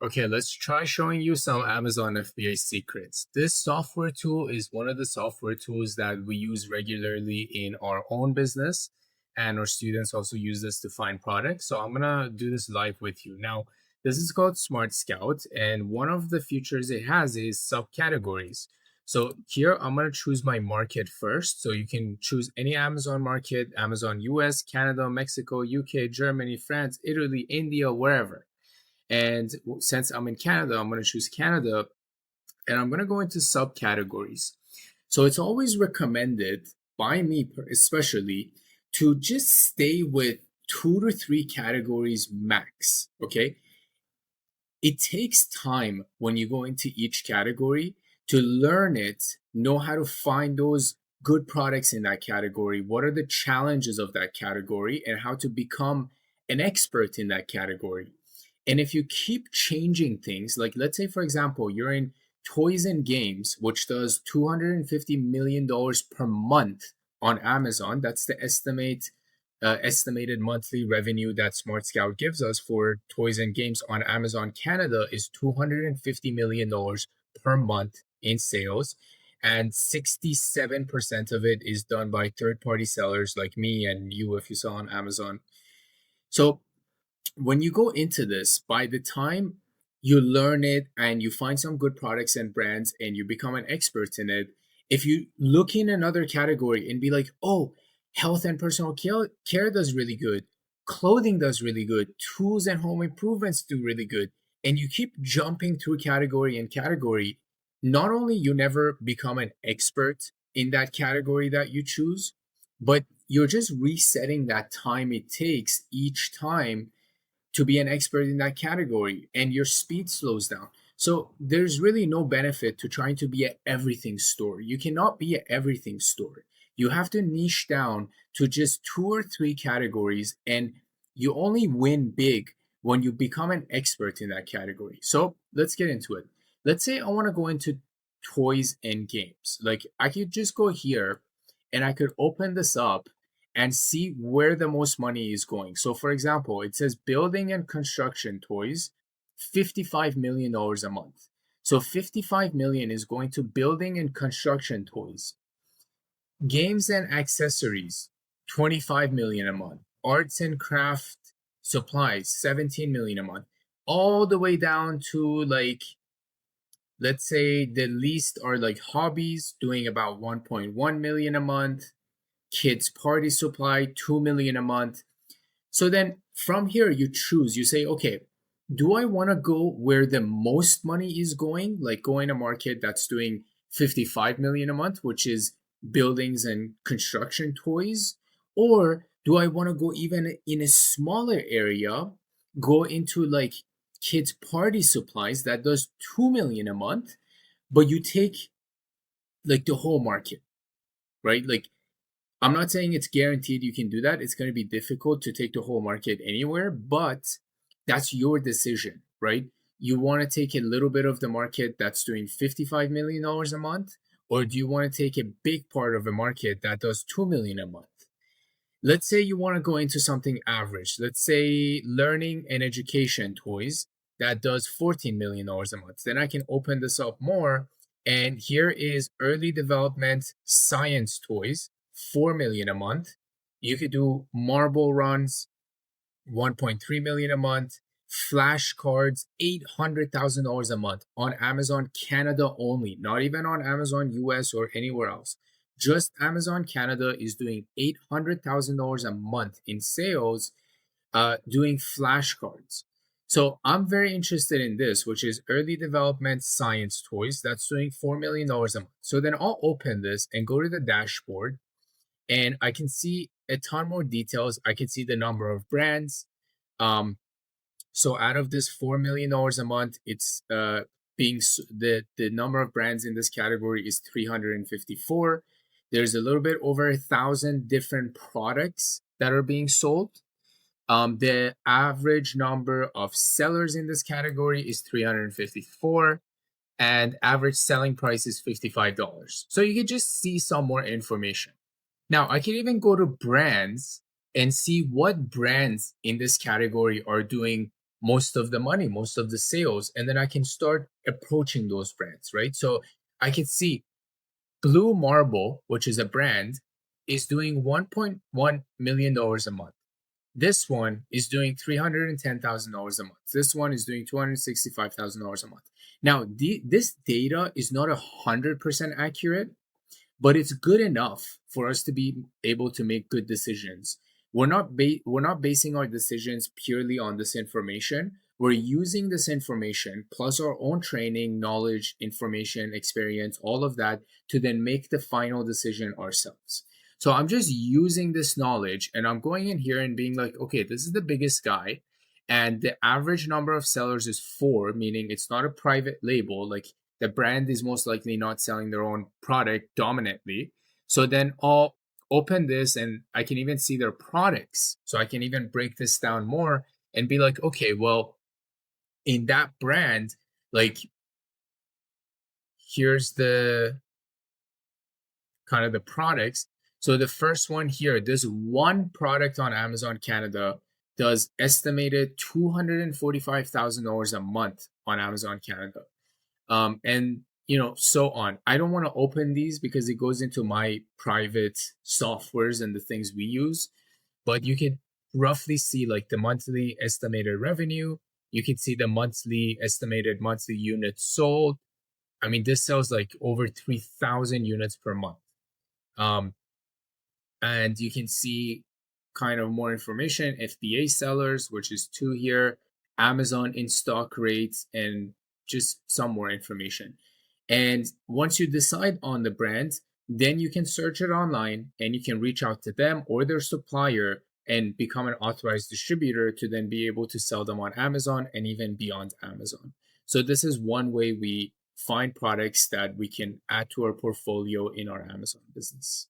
Okay, let's try showing you some Amazon FBA secrets. This software tool is one of the software tools that we use regularly in our own business, and our students also use this to find products. So I'm gonna do this live with you. Now, this is called Smart Scout, and one of the features it has is subcategories. So here I'm gonna choose my market first. So you can choose any Amazon market, Amazon US, Canada, Mexico, UK, Germany, France, Italy, India, wherever. And since I'm in Canada, I'm going to choose Canada and I'm going to go into subcategories. So it's always recommended by me, especially, to just stay with 2 to 3 categories max. Okay. It takes time when you go into each category to learn it, know how to find those good products in that category, what are the challenges of that category, and how to become an expert in that category. And if you keep changing things, like let's say, for example, you're in toys and games, which does $250 million per month on Amazon. That's the estimated monthly revenue that Smart Scout gives us for toys and games on Amazon Canada is $250 million per month in sales. And 67% of it is done by third party sellers like me and you, if you sell on Amazon. So when you go into this, by the time you learn it and you find some good products and brands and you become an expert in it, if you look in another category and be like, oh, health and personal care does really good, clothing does really good, tools and home improvements do really good, and you keep jumping through category and category, not only you never become an expert in that category that you choose, but you're just resetting that time it takes each time to be an expert in that category, and your speed slows down. So there's really no benefit to trying to be an everything store. You cannot be an everything store. You have to niche down to just 2 or 3 categories, and you only win big when you become an expert in that category. So let's get into it. Let's say I want to go into toys and games. Like I could just go here and I could open this up and see where the most money is going. So, for example, it says building and construction toys, $55 million a month. So, 55 million is going to building and construction toys. Games and accessories, 25 million a month. Arts and craft supplies, 17 million a month. All the way down to like, let's say the least are like hobbies, doing about 1.1 million a month, kids party supply 2 million a month. So then from here you choose, you say, okay, do I want to go where the most money is going, like going a market that's doing 55 million a month, which is buildings and construction toys? Or do I want to go even in a smaller area, go into like kids party supplies that does 2 million a month, but you take like the whole market, right? Like I'm not saying it's guaranteed you can do that. It's going to be difficult to take the whole market anywhere, but that's your decision, right? You want to take a little bit of the market that's doing $55 million a month, or do you want to take a big part of a market that does 2 million a month? Let's say you want to go into something average. Let's say learning and education toys that does $14 million a month. Then I can open this up more. And here is early development science toys, 4 million a month. You could do marble runs, 1.3 million a month. Flashcards, $800,000 a month on Amazon Canada only, not even on Amazon US or anywhere else. Just Amazon Canada is doing $800,000 a month in sales, doing flashcards. So I'm very interested in this, which is early development science toys. That's doing $4 million a month. So then I'll open this and go to the dashboard, and I can see a ton more details. I can see the number of brands. Um, so out of this $4 million a month, it's the number of brands in this category is 354. There's a little bit over 1,000 different products that are being sold. The average number of sellers in this category is 354, and average selling price is $55. So you can just see some more information. Now, I can even go to brands and see what brands in this category are doing most of the money, most of the sales, and then I can start approaching those brands, right? So I can see Blue Marble, which is a brand, is doing $1.1 million a month. This one is doing $310,000 a month. This one is doing $265,000 a month. Now, this data is not 100% accurate, but it's good enough for us to be able to make good decisions. We're not basing our decisions purely on this information. We're using this information plus our own training, knowledge, information, experience, all of that to then make the final decision ourselves. So I'm just using this knowledge and I'm going in here and being like, okay, this is the biggest guy. And the average number of sellers is four, meaning it's not a private label. Like the brand is most likely not selling their own product dominantly. So then I'll open this and I can even see their products. So I can even break this down more and be like, okay, well, in that brand, like here's the kind of the products. So the first one here, this one product on Amazon Canada does estimated $245,000 a month on Amazon Canada. And so on. I don't want to open these because it goes into my private softwares and the things we use, but you can roughly see like the monthly estimated revenue. You can see the monthly estimated monthly units sold. I mean, this sells like over 3,000 units per month. Um, and you can see kind of more information, FBA sellers, which is two here, Amazon in stock rates, and just some more information. And once you decide on the brand, then you can search it online and you can reach out to them or their supplier and become an authorized distributor to then be able to sell them on Amazon and even beyond Amazon. So this is one way we find products that we can add to our portfolio in our Amazon business.